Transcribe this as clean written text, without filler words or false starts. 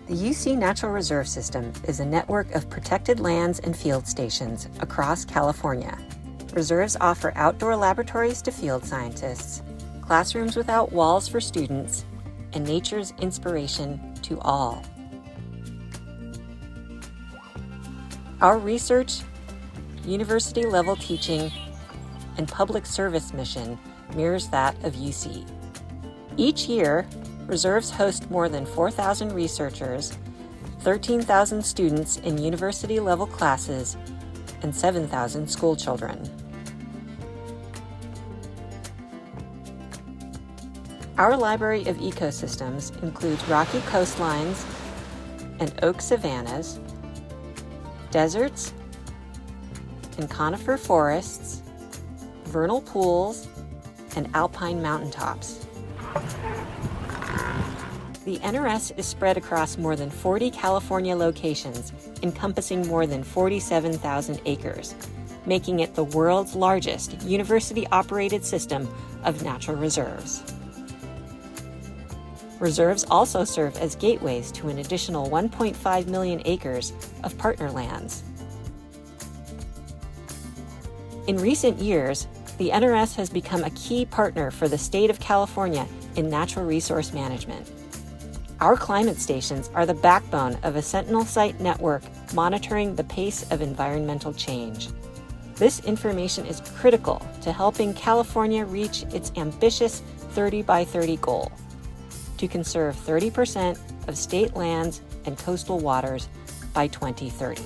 The UC Natural Reserve System is a network of protected lands and field stations across California. Reserves offer outdoor laboratories to field scientists, classrooms without walls for students, and nature's inspiration to all. Our research, university-level teaching, and public service mission mirrors that of UC. Each year, reserves host more than 4,000 researchers, 13,000 students in university-level classes, and 7,000 school children. Our library of ecosystems includes rocky coastlines and oak savannas, deserts and conifer forests, vernal pools, and alpine mountaintops. The NRS is spread across more than 40 California locations, encompassing more than 47,000 acres, making it the world's largest university-operated system of natural reserves. Reserves also serve as gateways to an additional 1.5 million acres of partner lands. In recent years, the NRS has become a key partner for the state of California in natural resource management. Our climate stations are the backbone of a Sentinel site network monitoring the pace of environmental change. This information is critical to helping California reach its ambitious 30 by 30 goal to conserve 30% of state lands and coastal waters by 2030.